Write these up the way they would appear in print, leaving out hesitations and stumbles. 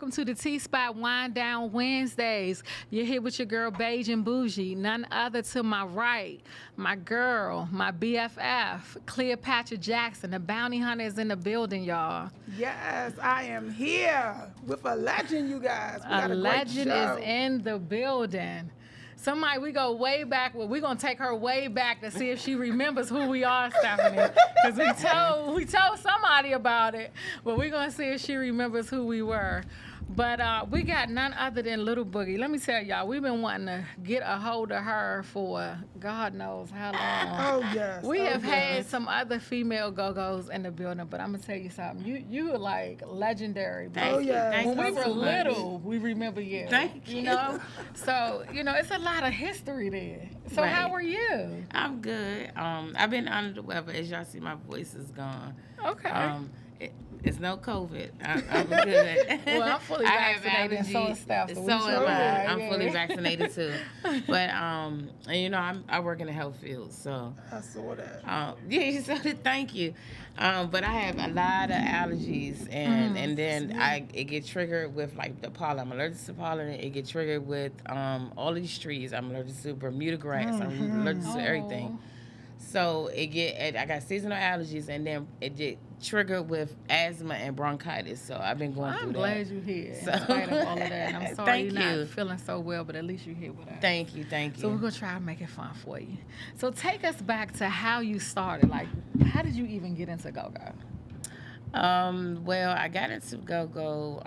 welcome to the T-Spot Wind Down Wednesdays. You're here with your girl, Beige and Bougie. None other to my right, my girl, my BFF, Cleopatra Jackson. The bounty hunter is in the building, y'all. Yes, I am here with a legend, you guys. We got A a great legend show. is in the building. Somebody, we go way back. Well, we're gonna take her way back to see if she remembers who we are, Stephanie. Because we told somebody about it, but we're gonna see if she remembers who we were. But we got none other than Little Boogie. Let me tell y'all, we've been wanting to get a hold of her for God knows how long. Oh, yes. We have yes. had some other female go-go's in the building, but I'm gonna tell you something. You are like legendary. Bro. Oh, yes. When we were so much. little, we remember you. Thank you. You know, so it's a lot of history there. So Right. how are you? I'm good. I've been under the weather. As y'all see, my voice is gone. Okay. It's no COVID. I'm good. Well, I'm fully I have vaccinated, and so allergies. is Steph, so So we am sure I. are, I'm yeah. fully vaccinated too. But and I work in the health field, so I saw that. yeah. So thank you. But I have a lot of allergies, and then it get triggered with like the pollen. I'm allergic to pollen. It get triggered with all these trees. I'm allergic to Bermuda grass. I'm allergic to everything. So I got seasonal allergies, and then it get triggered with asthma and bronchitis. So I've been going through I'm that. glad you're here in So- spite of all of that. And I'm sorry Thank you're not you. feeling so well, but at least you're here with us. Thank you. So we're gonna try to make it fun for you. So take us back to how you started. Like, how did you even get into go-go? Well, I got into go-go.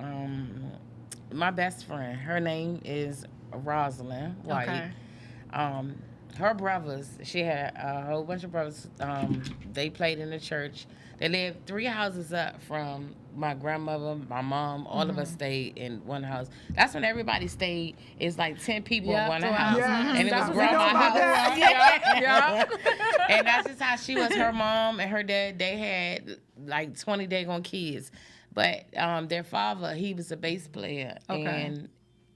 My best friend, her name is Rosalind White. Okay. Her brothers, she had a whole bunch of brothers. They played in the church. They lived 3 houses up from my grandmother, my mom. All of us stayed in one house. That's when everybody stayed. It's like 10 people in one house, Yeah. and it That's was what we know grandma's about house. that. And that's just how she was. Her mom and her dad, they had like 20 daggone kids. But their father, he was a bass player. Okay.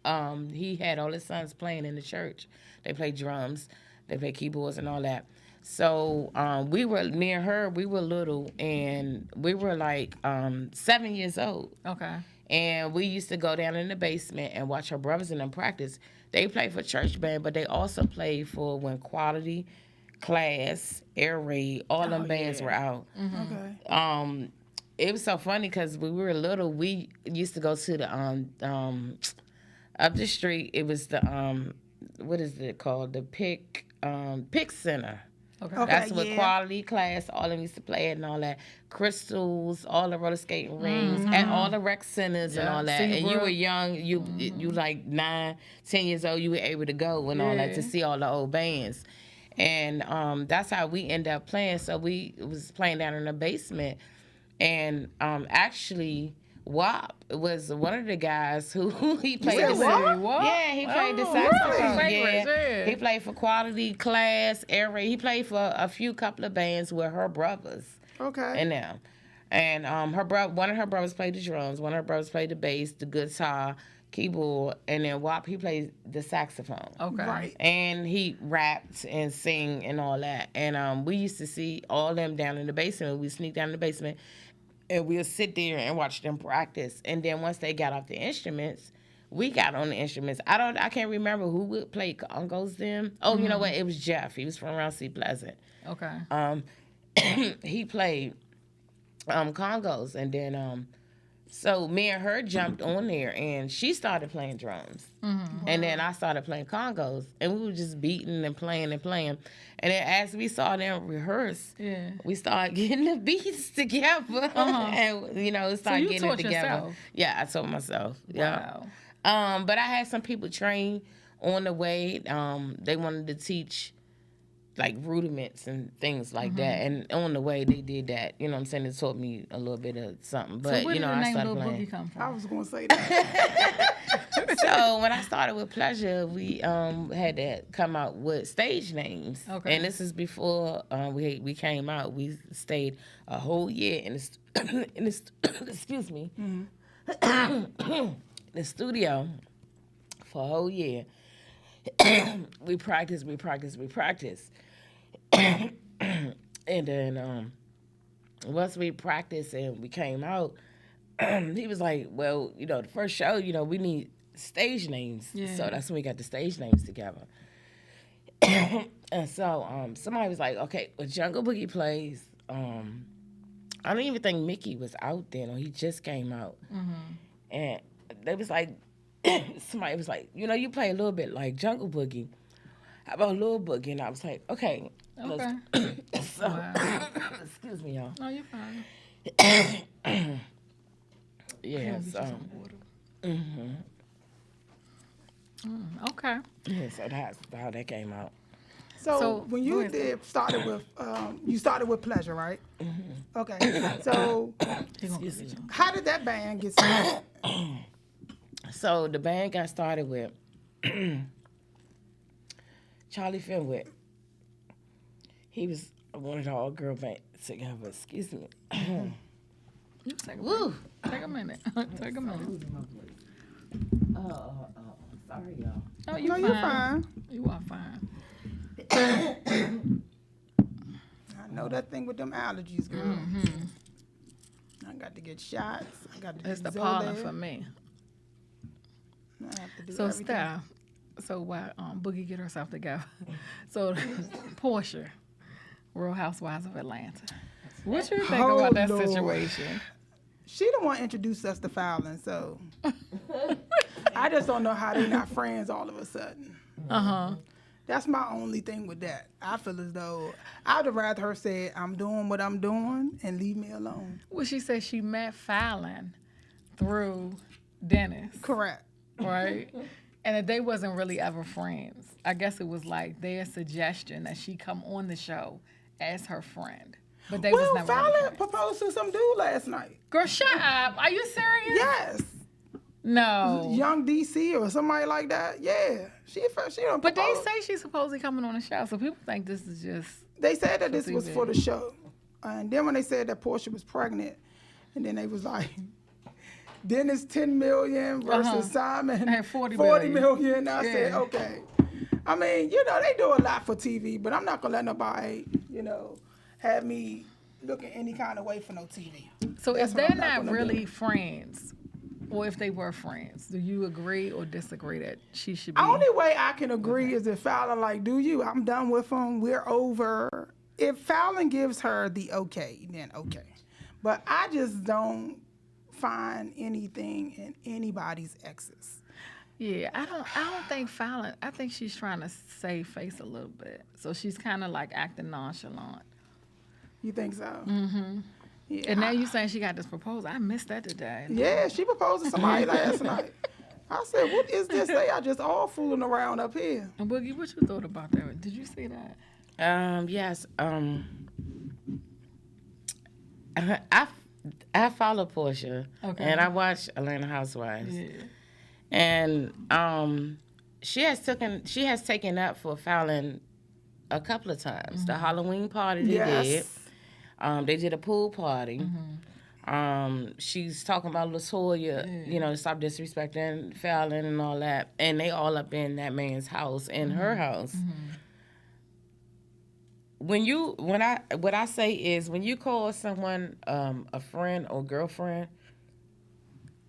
And he had all his sons playing in the church. They played drums, they played keyboards and all that. So me and her, we were little, and we were like 7 years old. Okay. And we used to go down in the basement and watch her brothers and them practice. They played for church band, but they also played for when Quality, Class, Air Raid, all them bands were out. Okay. It was so funny because when we were little, we used to go to the up the street. It was the what is it called? The Pick Center. Okay. That's what yeah. Quality, Class, all of them used to play at and all that. Crystals, all the roller skating rings, and all the rec centers and Yeah. all that. And you SeaWorld. were young, you like 9, 10 years old, you were able to go and all that Yeah. to see all the old bands. And that's how we ended up playing. So we was playing down in the basement. And actually, WAP was one of the guys who he played. said the WAP? Yeah, he played the Oh, saxophone. really? Yeah. Yeah. He played for Quality, Class, Air Raid. He played for a couple of bands with her brothers Okay. and them. And one of her brothers played the drums, one of her brothers played the bass, the guitar, keyboard, and then WAP, he played the saxophone. Okay. Right. And he rapped and sing and all that. And we used to see all them down in the basement. We'd sneak down in the basement, and we'll sit there and watch them practice. And then once they got off the instruments, we got on the instruments. I can't remember who would play congos then. Oh, you know what? It was Jeff. He was from around C Pleasant. Okay. He played congos, and then so me and her jumped on there, and she started playing drums, and then I started playing congos, and we were just beating and playing and playing. And then as we saw them rehearse, Yeah. we started getting the beats together, and it started you getting it taught together. yourself? Yeah, I taught myself. Yeah. Wow. But I had some people train on the way. They wanted to teach like rudiments and things like that, and on the way they did that. You know what I'm saying? It taught me a little bit of something. But So where did the I name started Lil playing. Boogie come from? I was going to say that. So when I started with Pleasure, we had to come out with stage names. Okay. And this is before we came out. We stayed a whole year in the excuse me, the studio for a whole year. we practiced. And then once we practiced and we came out, he was like, well, the first show, we need stage names. Yeah. So that's when we got the stage names together. And so somebody was like, okay, well, Jungle Boogie plays. I don't even think Mickey was out then, or he just came out. And they was like, somebody was like, you play a little bit like Jungle Boogie. How about Lil Boogie? And I was like, okay. Okay. So, Wow. excuse me, y'all. No, you're fine. Yeah, so. Okay. Yeah, so that's how that came out. So when you go started with, you started with Pleasure, right? Okay. So Excuse me. how did that band get started? So the band got started with Charlie Fenwick. He was one of the all-girl bands together. Excuse me. You take a Woo. minute. Take a minute. Take a minute. Sorry, y'all. Oh, No, you're fine. You are fine. I know that thing with them allergies, girl. I got to get shots. I got to It's do the pollen Zoloft. for me. I have to do So everything. Steph, so while Boogie get herself together, so Portia, Real Housewives of Atlanta. What you think Oh, about that Lord. situation? She the one introduced us to Fallon, so I just don't know how they not friends all of a sudden. That's my only thing with that. I feel as though I'd have rather her say, I'm doing what I'm doing and leave me alone. Well, she said she met Fallon through Dennis, Correct. right? And that they wasn't really ever friends. I guess it was like their suggestion that she come on the show as her friend. But they was Well, never really Fallon friends. proposed to some dude last night. Girl, shut up. Are you serious? Yes. No. Young DC or somebody like that. Yeah. She don't But they propose. say she's supposedly coming on the show, so people think this is just. They said that this was TV. for the show. And then when they said that Portia was pregnant, and then they was like, Dennis 10 million versus Simon And 40 million. I said, Yeah. okay. I mean, they do a lot for TV, but I'm not going to let nobody, have me looking any kind of way for no TV. So That's if what they're I'm not not gonna really do. friends, or if they were friends, do you agree or disagree that she should be? Only way I can agree is if Fallon like, do you? I'm done with him. We're over. If Fallon gives her the okay, then okay. But I just don't find anything in anybody's exes. Yeah, I don't think Fallon. I think she's trying to save face a little bit, so she's kind of like acting nonchalant. You think so? Mm-hmm. Yeah, And now you saying she got this proposal. I missed that today. yeah, she proposed to somebody last night. I said, what is this? They are just all fooling around up here. And Boogie, what you thought about that? Did you see that? Yes. I follow Portia, Okay. and I watch Atlanta Housewives, Yeah. and she has taken up for Fallon a couple of times. The Halloween party they did. They did a pool party. She's talking about LaToya, stop disrespecting Fallon and all that. And they all up in that man's house, in her house. What I say is when you call someone a friend or girlfriend,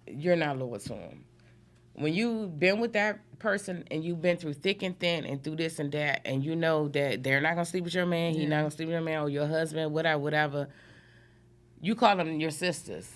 you're not loyal to them. When you've been with that person and you've been through thick and thin and through this and that, and you know that they're not gonna sleep with your man, he's not gonna sleep with your man or your husband, whatever, you call them your sisters.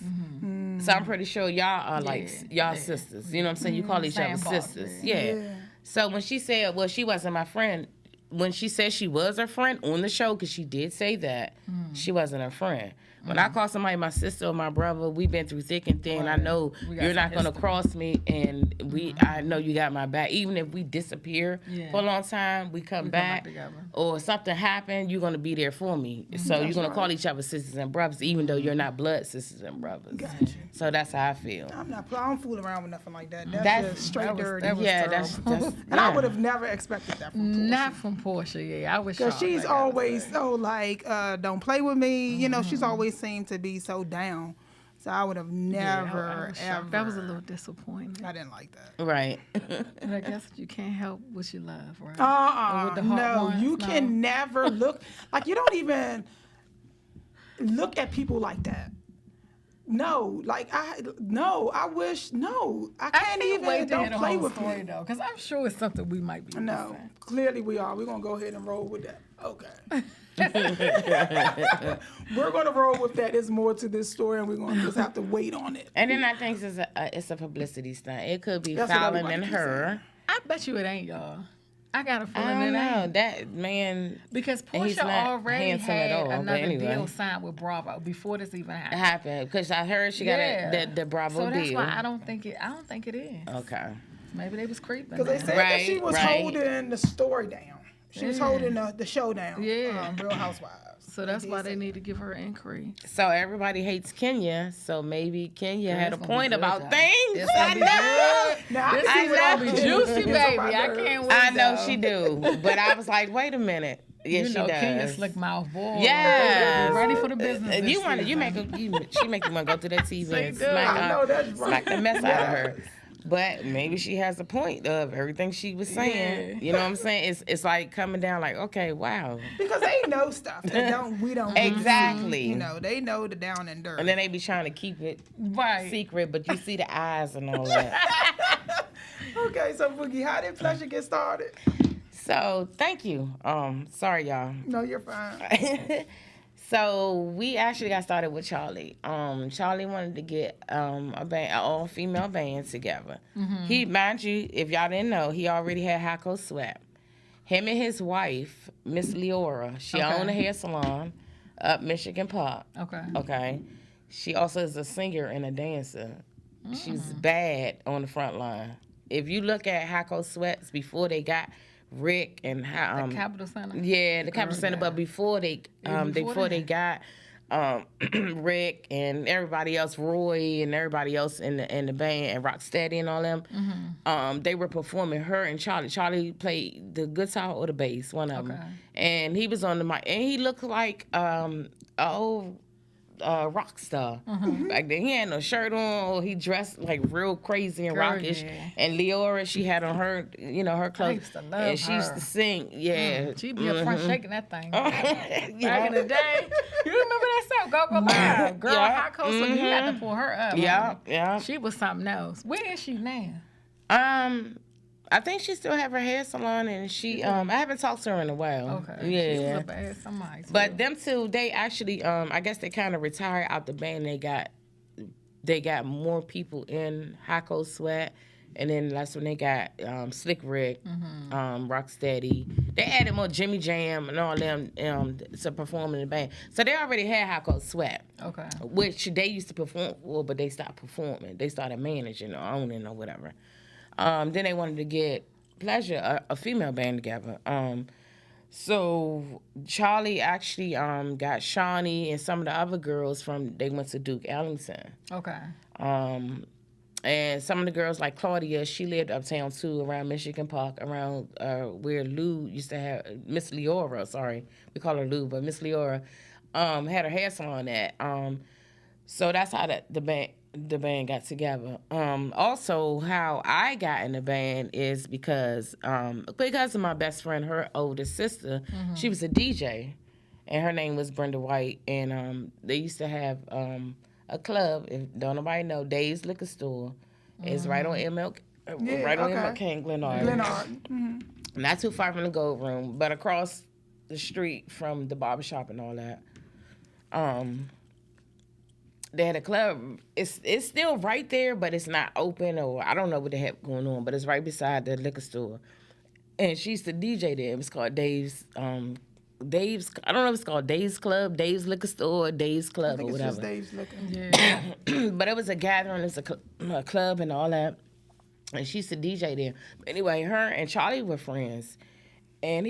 So I'm pretty sure y'all are like y'all sisters. You know what I'm saying? You call each other Same boss, sisters. Yeah. So when she said, well, she wasn't my friend, when she said she was her friend on the show, because she did say that, she wasn't her friend. When I call somebody my sister or my brother, we've been through thick and thin. I know We got you're not some going to history. cross me, and I know you got my back. Even if we disappear Yeah. for a long time, we come back, together. or something happened, you're going to be there for me. So you're going to call each other sisters and brothers, even though you're not blood sisters and brothers. Gotcha. So that's how I feel. I don't fool around with nothing like that. That's That's- just straight that was- dirty. that was Yeah, that's terrible. And I yeah. would have never expected that from Portia. Not from Portia. Yeah, I was Because shocked. she's I gotta always say. so like, don't play with me. She's always seemed to be so down. So I would have Yeah, I never, was ever. shocked. That was a little disappointing. I didn't like that. Right. And I guess you can't help what you love, right? Or with the hot No, ones, you no. can never look. Like, you don't even look at people like that. No, like I wish I can't even wait to hear don't the play whole with story me. though, because I'm sure it's something we might be No, missing. clearly we are. We're gonna go ahead and roll with that. Okay. We're gonna roll with that. There's more to this story, and we're gonna just have to wait on it. And then I think it's a publicity stunt. It could be That's what Fallon everybody and keeps her. I bet you it ain't, y'all. I got a I feeling don't it know. ain't. That man Because and he's Portia not already handsome at had all, but another anyway. deal signed with Bravo before this even happened. happened because I heard she got the Bravo so that's deal. why I don't think it is. Okay. Maybe they was creeping. Because they now. said that she Right, was right. holding the story down. She was holding the show down. Yeah. Real Housewives. So that's why they need to give her an increase. So everybody hates Kenya. So maybe Kenya had a it's gonna be point good, about y'all. things. It's gonna I be know. Now, This can is see gonna what be I'm juicy, getting. baby. It's on my I nerves. can't wait. I know though. she do, but I was like, wait a minute. Yeah, You she know, does. Kenya slick mouth boy. Yes. Be ready for the business. If this you want to, season. she make you want to go to that TV and do. I know that's smack right. the mess out of her. But maybe she has a point of everything she was saying. Yeah. You know what I'm saying? It's like coming down like, okay, wow. Because they know stuff that we don't. Exactly. You know, they know the down and dirty. And then they be trying to keep it Right. secret, but you see the eyes and all that. Okay, so Boogie, how did Pleasure get started? So thank you. Sorry y'all. No, you're fine. So we actually got started with Charlie. Charlie wanted to get a band, an all-female band together. He, mind you, if y'all didn't know, he already had Hako Sweat. Him and his wife, Miss Leora, she Okay. owned a hair salon up Michigan Park. Okay. Okay. She also is a singer and a dancer. She's bad on the front line. If you look at Hako Sweats before they got Rick and The Capitol Center. yeah, the Capitol Center, yeah. but before they got Rick and everybody else, Roy and everybody else in the band and Rocksteady and all them, they were performing her and Charlie. Charlie played the guitar or the bass, one of them, Okay. and he was on the mic, and he looked like an old rock star. Back then, he had no shirt on, or he dressed like real crazy and Girl, rockish. yeah. And Leora, she had on her, her clothes, used to love and she used her. to sing. Yeah, She be up front shaking that thing. Back yeah. in the day, you remember that song, Go Go Live? Girl, Yeah. how close you had to pull her up. Yeah, honey. yeah. She was something else. Where is she now? I think she still have her hair salon, and she I haven't talked to her in a while. Okay. She Yeah. was a bad somebody. Too. But them two, they actually, I guess they kind of retired out the band. They got more people in Hako Sweat, and then that's when they got Slick Rick, Rocksteady. They added more Jimmy Jam and all them to perform in the band. So they already had Hako Sweat, Okay. which they used to perform for, but they stopped performing. They started managing or owning or whatever. Then they wanted to get Pleasure, a female band together. So Charlie actually got Shawnee and some of the other girls they went to Duke Ellington. Okay. And some of the girls like Claudia, she lived uptown too, around Michigan Park, around where Lou used to have, Miss Leora, sorry. We call her Lou, but Miss Leora had her hair salon at. So that's how the band got together. Also, how I got in the band is because of my best friend, her older sister, she was a DJ, and her name was Brenda White, and they used to have a club, if don't nobody know, Dave's Liquor Store. It's right on MLK, right on MLK in Glenard. Glenard. Not too far from the Gold Room, but across the street from the barbershop and all that. They had a club. It's still right there, but it's not open, or I don't know what the heck going on, but it's right beside the liquor store. And she used to DJ there. It was called Dave's, I don't know if it's called Dave's Club, Dave's Liquor Store, Dave's Club, I think or it's whatever. just Dave's looking. Yeah. But it was a gathering, it was a club and all that. And she used to DJ there. Anyway, her and Charlie were friends. And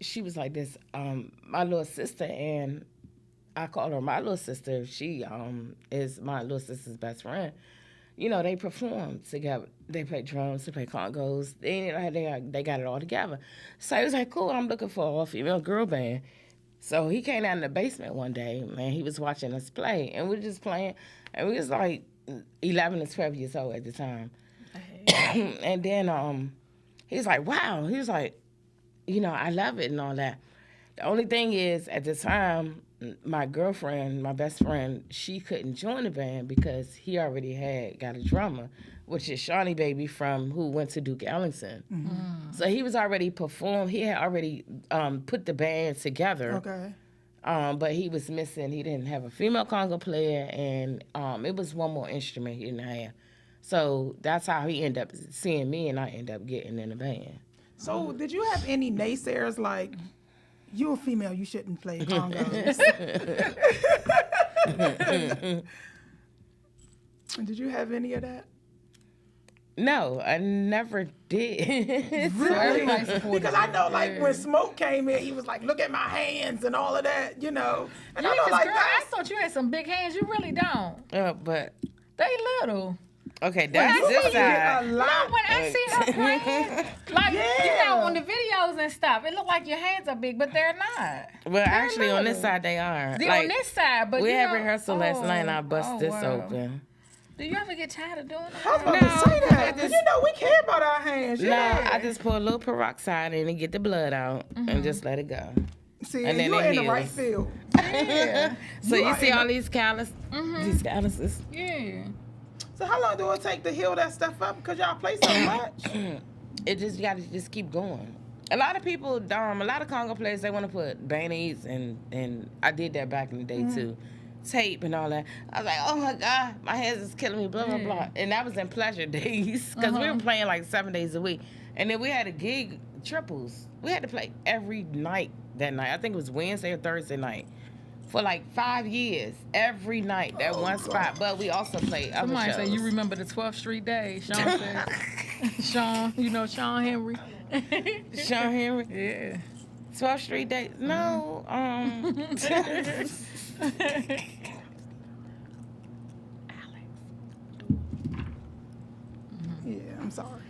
she was like this, my little sister, and I call her my little sister. She is my little sister's best friend. You know, they perform together. They play drums, they play congos. They got it all together. So he was like, cool, I'm looking for an all-female girl band. So he came down in the basement one day, man. He was watching us play, and we were just playing. And we was like 11 or 12 years old at the time. And then he was like, wow. He was like, I love it and all that. The only thing is, at the time, my girlfriend, my best friend, she couldn't join the band because he already got a drummer, which is Shawnee Baby who went to Duke Ellington. Mm-hmm. So he was already performed. He had already put the band together. Okay. But he was missing. He didn't have a female conga player, and it was one more instrument he didn't have. So that's how he ended up seeing me, and I ended up getting in the band. So did you have any naysayers like, you're a female, you shouldn't play congos? Did you have any of that? No, I never did. Really? Because I know, like, when Smoke came in, he was like, look at my hands and all of that, you know. And I Yeah, know, 'cause like, girl, I thought you had some big hands. You really don't. But They little. okay, that's you this must get side. a No, lot. when I see her playing, like, you Yeah. know, on the videos and stuff, it look like your hands are big, but they're not. Well, actually, on this little. side they are. They're Like, on this side, but we you had know- rehearsal last night, and I bust this wow. open. Do you ever get tired of doing I was that? about to say that. I 'Cause just- you know, we care about our hands. No, Yeah. I just pour a little peroxide in and get the blood out, and just let it go. See, and then you're it in the right heals. field. Yeah. So You you are see in all the- these these calluses. Yeah. So how long do it take to heal that stuff up? Because y'all play so much. It just you gotta just keep going. A lot of people, a lot of conga players, they want to put band-aids and I did that back in the day too, tape and all that. I was like, oh my God, my hands is killing me, blah blah blah. And that was in pleasure days because we were playing like 7 days a week, and then we had a gig triples. We had to play every night that night. I think it was Wednesday or Thursday night. For like 5 years, every night, that one spot. But we also played other Somebody shows. say you remember the 12th Street days. Sean said. Sean, you know Sean Henry. Sean Henry, Yeah. 12th Street Day. No, Yeah, I'm sorry.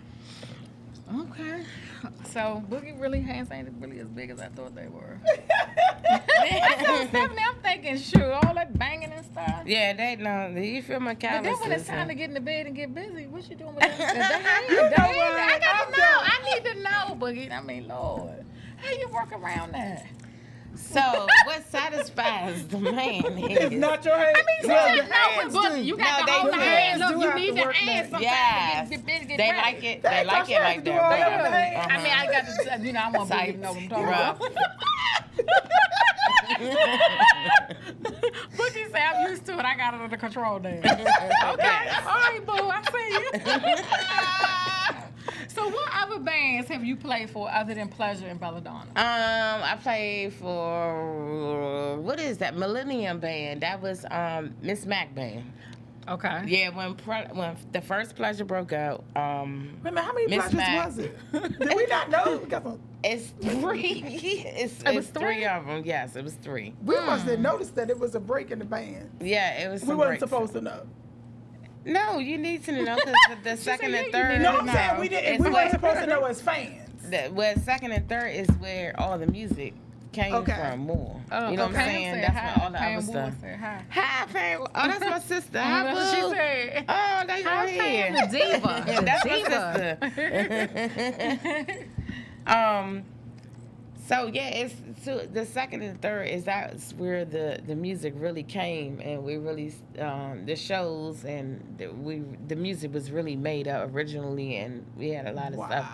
Okay. So Boogie really hands ain't really as big as I thought they were. Stephanie, I'm thinking, shoot, all that banging and stuff. Yeah, they know. You feel my But then when it's calluses. time to get in the bed and get busy, what you doing with that? Is You know that what? I got I'm to know. done. I need to know, Boogie. I mean, Lord. How you work around that? So, what satisfies the man It's is... not your hands. I mean, Well, you your just know with hands Boogie, do. you got No, to they hold do. the Hands hands. Look, do you have need to the work hands that. sometimes Yes. to get busy, get They ready. like it. They They ain't like touch it hands like to do that. all Right. that with the hands. I mean, I got to, you know, I'm going to Sight. know what I'm talking Rough. about. Boogie said, I'm used to it. I got it under control there. Okay. All right, boo. I see you. So what other bands have you played for other than Pleasure and Belladonna? I played for... What is that? Millennium Band. That was Miss Mac Band. Okay. Yeah, when the first Pleasure broke out, Wait a minute, how many Miss pleasures Mac. was it? Did we not know? We got some- it's 3. It's was three 3? of them. Yes, it was 3. We must have noticed that it was a break in the band. Yeah, it was. We some wasn't breaks. supposed to know. No, you need to know because the second said, and yeah, you third. need No, I'm saying we it's didn't. We where- weren't supposed to know as fans. Well, second and third is where all the music came Okay. from more. Oh, you know what I'm Pam saying? said That's hi. where all the Pam other Ward stuff. said hi. Hi, Pam. Oh, that's my sister. Hi, That's what she boo. said. Oh, they Hi, go Pam, here. the diva. The That's diva. my sister. So yeah, it's so the second and third is that's where the music really came, and we really the shows and the music was really made up originally, and we had a lot of stuff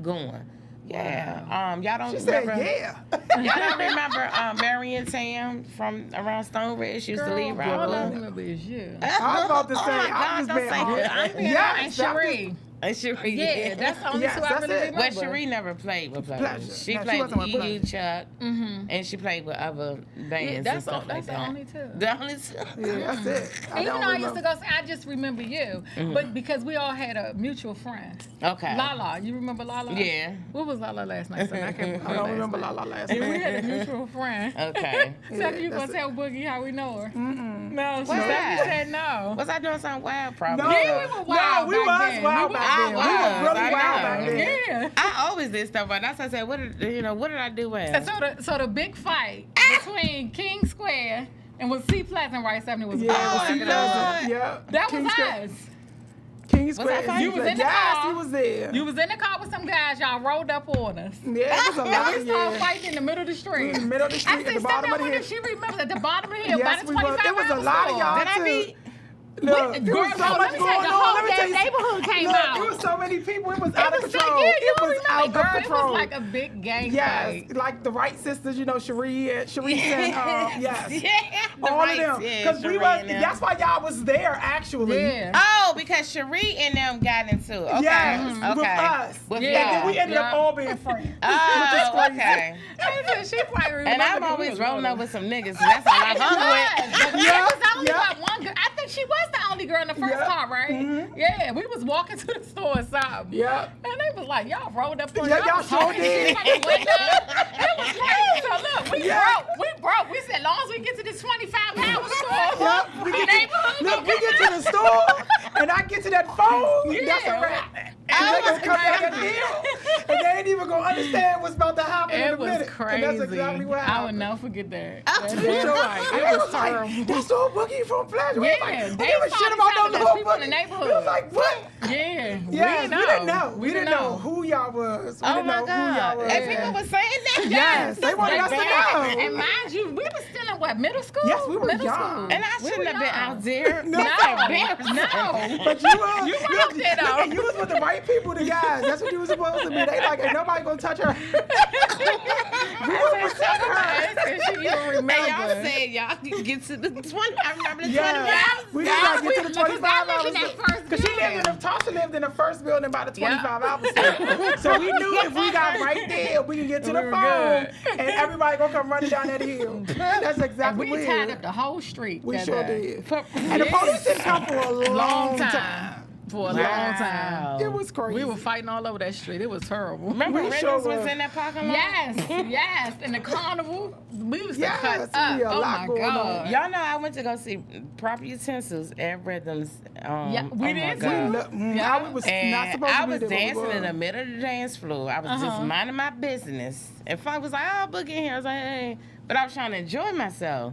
going. Yeah. Y'all don't She said, remember? "Yeah." Y'all don't remember Marion Tam from around Stone Ridge? She used to lead All I Rockwood. remember is you. I was about to say, Oh my I God, was don't being say honest. that. I'm being Yes, honest, that was- Cherie. And Cherie, Yeah, that's the only Yes, two I that's really it. remember. But Cherie never played with Pleasure. Pleasure. She No, she played wasn't with with EE Pleasure. Chuck, Mm-hmm. and she played with other bands Yeah, and that's stuff like the that. only two. The only two. Yeah, that's it. And don't even though I used to remember. go, I just remember you, but because we all had a mutual friend, Okay. Lala. You remember Lala? Yeah. What was Lala last night? Son? I can't I don't remember La La last Yeah, we night. had a mutual friend. Okay. So Yeah, you gonna that's tell Boogie how we know her? No, she Why? said no. Was I doing something wild? Probably. No, Yeah, we were wild no, we back was then. wild We back was- then. We I was really was, I wild know. back then. Yeah. I always did stuff, but that's what I said. What did I do well? So the big fight between King Square and was C Pleasant Rice 70 was Yeah, Oh, well, see, Lord. that was- yeah. that King was Square- us. King Queen Square. I fighting? You was in the yes, car. you was there. You was in the car with some guys. Y'all rolled up on us. Yeah, it was a And lot. we started Yeah. fighting in the middle of the street. In the middle of the street, I at said, the bottom of the Stephanie, hill. if she remembers at the bottom of the hill, Yes, by the we was. 25 It was a lot of y'all Did I too. be? Look, it Girl, was so no, let much me going tell you, the whole on. Let me damn tell you. neighborhood came Look, out. It was so many people. It was It out of was control. so, yeah, you It don't was remember, out of girl. control. It was like a big gang Yes, fight. like the Wright sisters, you know, Cherie and yes. Yeah, the All rights, of them. yeah, Because we Cherie was, and them. that's why y'all was there, actually. Yeah. Oh, because Cherie and them got into it. Okay. Yes, Okay. with us. With Yeah. And then y'all. we ended up Yeah. all being friends. Oh, okay. She probably remember. And I'm always rolling up with some niggas. So that's all I'm hung with. But Yeah, there was only yeah. about one girl. I think she was the only girl in the first Yeah. car, right? Yeah, we was walking to the store or something. Yep. And they was like, y'all rolled up on Yeah, y'all was sure talking did. shit from the window. It was crazy. So look, we Yeah. broke. We said, as long as we get to this 25-hour store, Yep. We the get neighborhood to, look, gonna we get come to the store, and I get to that phone. Yeah. That's a wrap. And Oh, they it gonna was come back at crazy. deal, and they ain't even gonna understand what's about to happen in It a was minute. crazy. And that's exactly what I happened. would never forget that. Oh, That for damn sure. fight. And It they was was like, terrible. that's the old boogie from Pleasure. We was Yeah, like, they who give a started shit about telling no us little people in the boogie? neighborhood. We was like, what? Yeah, Yes, we didn't know. We didn't know know. who y'all was. We Oh didn't my know who y'all God. was. And people were saying that. Yes, they wanted us to know. And mind you, we were still in what, middle school? Yes, we were middle young. School. And I We shouldn't were have been young. out there. No. That's embarrassing. No. But you were, You were look, out there, though. look, and you was with the right people, the guys. That's what you was supposed to be. They like, ain't nobody gonna touch her. We were protecting her. She even And remember. y'all said y'all could get to the 20. I remember the 25. Yeah, we just gotta get to the Because 25 I lived hours. in that first Because she lived in building. the, Tasha lived in the first building by the 25 Yeah. hours. So we knew if we got right there, we can get to the We were phone, good. and everybody gonna come running down that hill. That's And exactly we what it tied is. up the whole street. We that sure day. did. And the police didn't come for a long time. For a long time. It was crazy. We were fighting all over that street. It was terrible. Remember We Rhythms sure was was. in that parking lot? Yes. In the carnival, we used to Yes, cut up. we a Oh lot my going on. God. Y'all know I went to go see Proper Utensils at Rhythms. Yeah, we oh did my too. God. Yeah. I was And not supposed I to be was there, but we dancing in was. the middle of the dance floor. I was just minding my business. And Funk was like, oh, Boogie in here. I was like, hey. But I was trying to enjoy myself.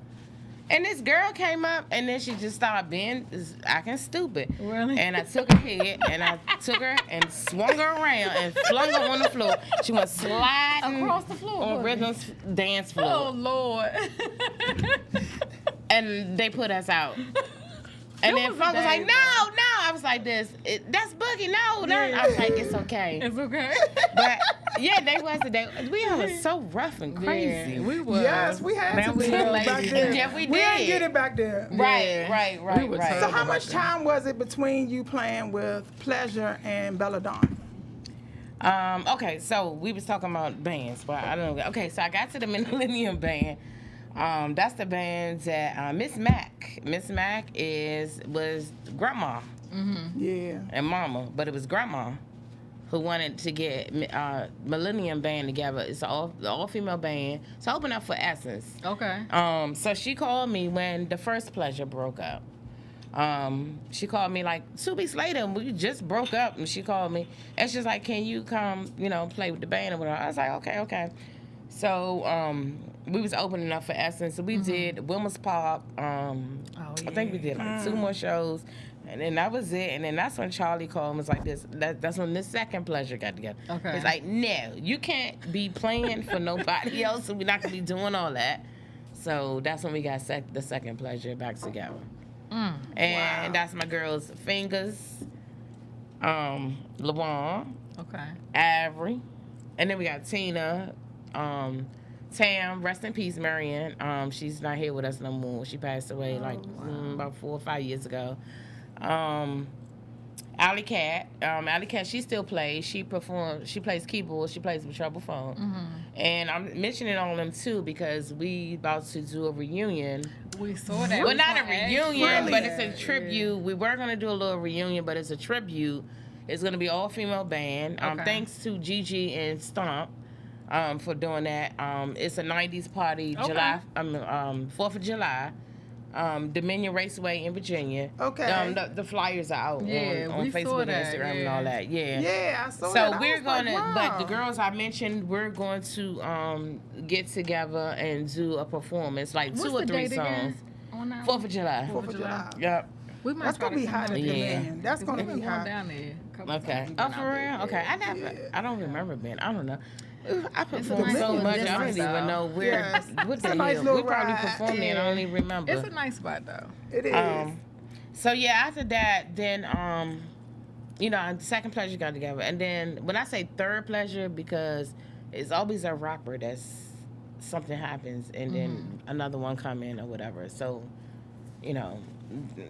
And this girl came up, and then she just started being acting stupid. Really? And I took her head, and I took her and swung her around and flung her on the floor. She went sliding Across the floor, on Boogie. Rhythm's dance Oh floor. Lord. And they put us out. And then was Funk was like, days, no. I was like this. That's Boogie. No. I was like, it's okay. It's okay. But yeah, they wasn't. We was so rough and crazy. Yeah, we were. Yes, we had Man, to we do were back lazy. then. Yeah, we We didn't did. get it back then. Right. We were So terrible. how much time was it between you playing with Pleasure and Belladonna? Okay, so we was talking about bands, but I don't know. Okay, so I got to the Millennium Band. That's the band that Miss Mac. Miss Mac was grandma Yeah. and mama, but it was grandma who wanted to get Millennium Band together. It's an all female band. So I opened up for Essence. Okay. So she called me when the first Pleasure broke up. She called me like 2 weeks later, and we just broke up, and she called me, and she's like, can you come, play with the band or whatever? I was like, okay. So, we was opening up for Essence, so we did Wilmer's Park, I think we did like 2 more shows, and then that was it, and then that's when Charlie called and was like, that's when this second Pleasure got together. Okay. It's like, no, you can't be playing for nobody else, and we're not gonna be doing all that. So that's when we got the second Pleasure back together. And that's my girls, Fingers, LaVon, Okay. Avery, and then we got Tina, Tam, rest in peace, Marion. She's not here with us no more. She passed away about 4 or 5 years ago. Alley Cat, she still plays. She performs. She plays keyboard. She plays with Trouble Phone. And I'm mentioning all of them too because we about to do a reunion. We saw that. Well, We not a saw Ash. reunion, Really? but it's a tribute. We were gonna do a little reunion, but it's a tribute. It's gonna be all female band. Okay. Thanks to Gigi and Stomp for doing that. It's a '90s party, Okay. July 4th of July. Dominion Raceway in Virginia. Okay. The flyers are out Yeah, on we saw Facebook and that, Instagram and yeah. all that. Yeah. Yeah, I saw So that. I we're was like, gonna, but the wow. girls I mentioned, we're going to get together and do a performance, like What's 2 or the 3 date songs. again? On that 4th of July. 4th of July. Yep. We might That's try gonna be come hot out at Yeah. the man. That's gonna We've be been going hot. down there. a couple Okay. times. We've Oh, been for out there. real? Okay. I don't remember being. I don't know. I perform nice so little much. I don't distance, even though. know where. Yes. What It's the a nice hell? little We probably ride. performed there. And I don't even remember. It's a nice spot though. It is. So yeah, after that, then you know, second pleasure got together, and then when I say third pleasure, because it's always a rapper that's something happens, and then another one come in or whatever. So, you know,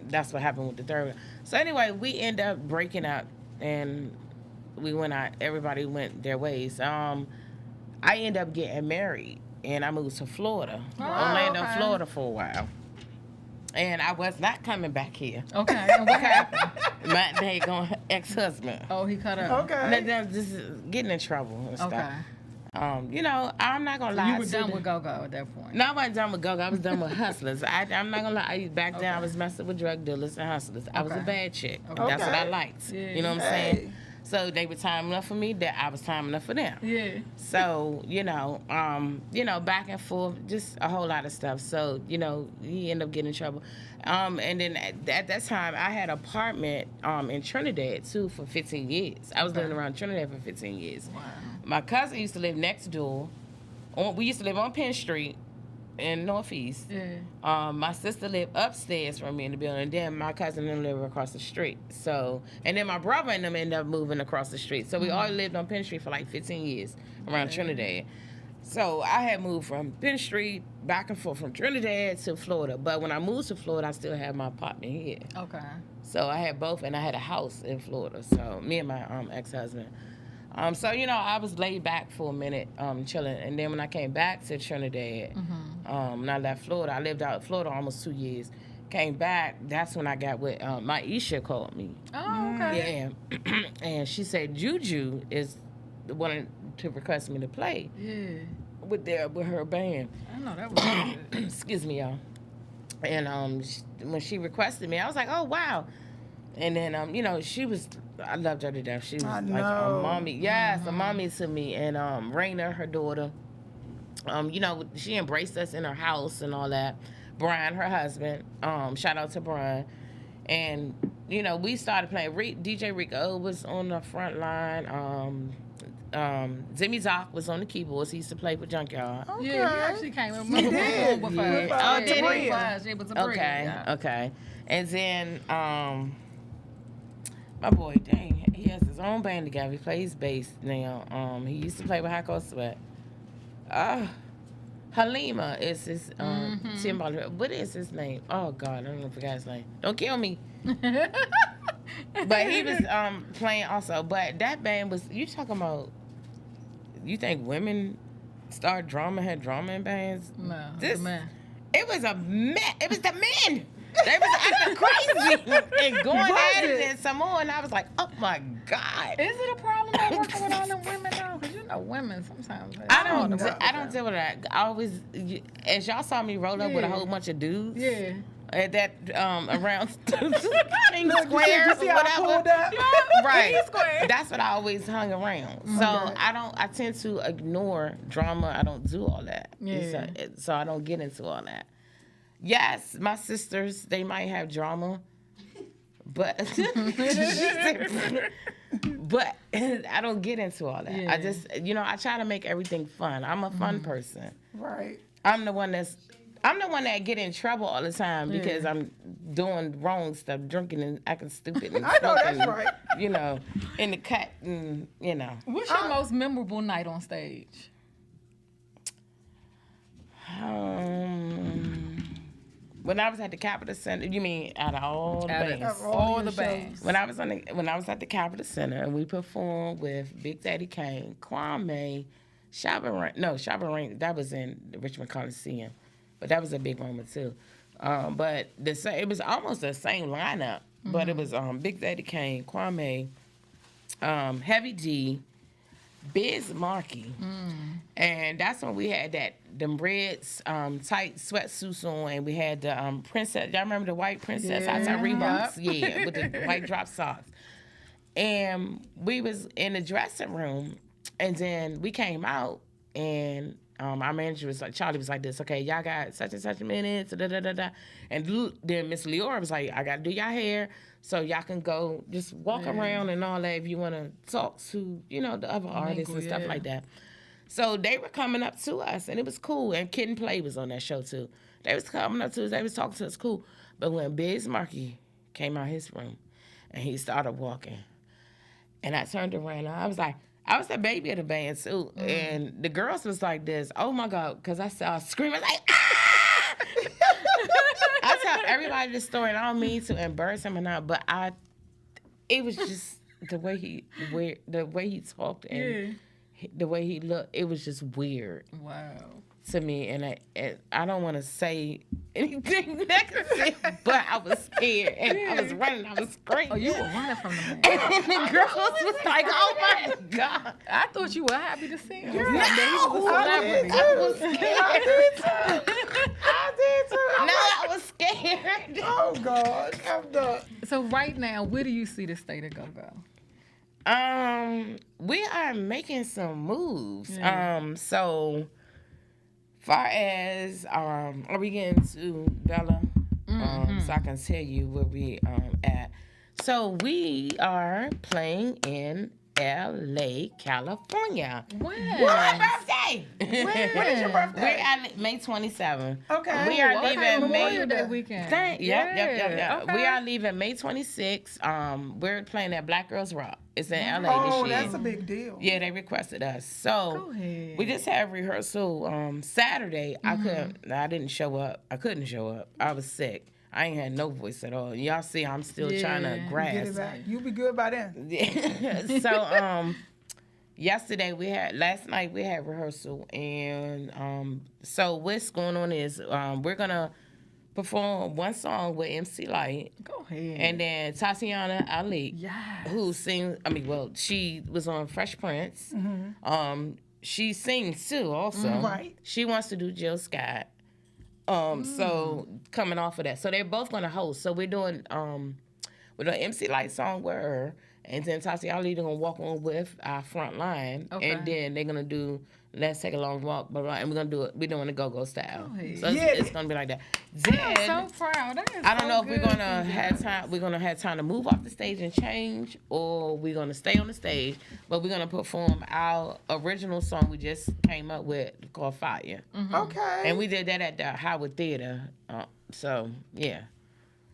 that's what happened with the third one. So anyway, we end up breaking up, and we went out. Everybody went their ways. I end up getting married, and I moved to Florida, Orlando, okay. Florida, for a while. And I was not coming back here. Okay. And what happened? My daggone ex-husband. Oh, he cut up. Okay. Just getting in trouble and stuff. Okay. You know, I'm not gonna lie. You were to done the- with go-go at that point. No, I wasn't done with go-go. I was done with hustlers. I'm not gonna lie. Back then, I was messing with drug dealers and hustlers. I was a Okay. bad chick. Okay. That's what I liked. Yeah. You know what I'm Hey. saying? So they were time enough for me that I was time enough for them. Yeah. So, you know, back and forth, just a whole lot of stuff. So, you know, he ended up getting in trouble. And then at that time, I had an apartment in Trinidad, too, for 15 years. I was living around Trinidad for 15 years. Wow. My cousin used to live next door. We used to live on Penn Street in Northeast. Yeah. My sister lived upstairs from me in the building, and then my cousin and them lived across the street. So, and then my brother and them ended up moving across the street. So we all lived on Penn Street for like 15 years around Trinidad. So I had moved from Penn Street back and forth from Trinidad to Florida. But when I moved to Florida, I still had my apartment here. Okay. So I had both, and I had a house in Florida. So me and my ex-husband. So, you know, I was laid back for a minute, chilling. And then when I came back to Trinidad, when I left Florida, I lived out in Florida almost 2 years. Came back, that's when I got with, my Isha called me. Oh, okay. Yeah. And she said, Juju is the one to request me to play Yeah. with her band. I know that was good. Excuse me, y'all. And when she requested me, I was like, oh, wow. And then, you know, I loved her to death. She was I like a know. mommy. Yes, a mommy to me. And Raina, her daughter, you know, she embraced us in her house and all that. Brian, her husband, shout out to Brian. And, you know, we started playing. DJ Rico was on the front line. Zimmy Zock was on the keyboards. He used to play with Junkyard. Okay. Yeah, you actually came and remember did. with Yeah. us. Oh, Yeah, did he? it was. It was a break. Okay, Yeah. okay. And then my boy, dang, he has his own band together. He plays bass now. He used to play with Hot Cold Sweat. Halima is his Timbali. What is his name? Oh God, I don't forgot his name. Don't kill me. But he was playing also. But that band was, you talking about, you think women had drama in bands? No, This- the man. It was a man. It was the men. They was acting crazy and going at it and some more. And I was like, oh my God. Is it a problem not working with all them women though? Because you know women sometimes. I don't deal with that. I always, as y'all saw me roll up with a Yeah. whole bunch of dudes. Yeah. At that around King Look, Square you or see how I pulled whatever. up? Right. King Square. That's what I always hung around. So Okay. I tend to ignore drama. I don't do all that. Yeah. So I don't get into all that. Yes, my sisters, they might have drama, but but I don't get into all that. Yeah. I just, you know, I try to make everything fun. I'm a fun person. Right. I'm the one that get in trouble all the time because I'm doing wrong stuff, drinking and acting stupid and I know that's smoking, right. you know, in the cut and, you know. What's your most memorable night on stage? When I was at the Capitol Center, you mean out of all the bands? Of All your the bands. shows. When I was at the Capitol Center and we performed with Big Daddy Kane, Kwame, Shabba Ranks, that was in the Richmond Coliseum, but that was a big moment too. But it was almost the same lineup, but it was Big Daddy Kane, Kwame, Heavy D, Biz Markie, and that's when we had them red tight sweatsuits on, and we had the princess. Y'all remember the white princess outside Reeboks? Yeah, with the white drop socks. And we was in the dressing room, and then we came out, and our manager was like, Charlie was like this, okay, y'all got such and such minutes, da da da da. And then Miss Leora was like, I got to do y'all hair so y'all can go just walk around and all that if you want to talk to, the other artists and stuff like that. So they were coming up to us, and it was cool. And Kid and Play was on that show, too. They was coming up to us. They was talking to us, cool. But when Biz Markie came out his room, and he started walking, and I turned around, and I was the baby of the band, too. And the girls was like this, oh, my God, because I saw screaming like, ah! I tell everybody this story, and I don't mean to embarrass him or not, but it was just the way he talked and the way he looked, it was just weird. Wow. To me, and I don't want to say anything negative, but I was scared, and I was running, I was screaming. Oh, you were running from the man. And the girls was like, oh my God. I thought you were happy to see him. No, I was scared. I did too. No, I was scared. Oh God, I'm done. So right now, where do you see the state of go-go? We are making some moves. Yeah. So far as are we getting to Bella? So I can tell you where we at. So we are playing in LA, California. When? My birthday. When is your birthday? We're at May 27th. Okay. We are Okay, leaving May. Memorial Day weekend. Yep. Okay. We are leaving May 26th. We're playing at Black Girls Rock. It's in LA Oh, this year. that's a big deal. Yeah, they requested us. So Go ahead. we just had rehearsal Saturday. I didn't show up. I couldn't show up. I was sick. I ain't had no voice at all. Y'all see I'm still trying to Yeah. Get it grasp. back. You'll be good by then. So last night we had rehearsal, and so what's going on is we're gonna perform one song with MC Light, Go ahead. and then Tatiana Ali, Yes. who sings. She was on Fresh Prince. She sings too, also. Right. She wants to do Jill Scott. So coming off of that, so they're both gonna host. So we're doing MC Light song with her, and then Tatiana Ali gonna walk on with our front line, Okay. and then they're gonna do Let's Take a Long Walk, and we're gonna do it. We're doing the go-go style. Go ahead. So it's gonna be like that. Then I'm so proud. That is I don't so know if we're good gonna for you. have time. We're gonna have time to move off the stage and change, or we're gonna stay on the stage. But we're gonna perform our original song we just came up with called Fire, Okay. and we did that at the Howard Theater. So yeah.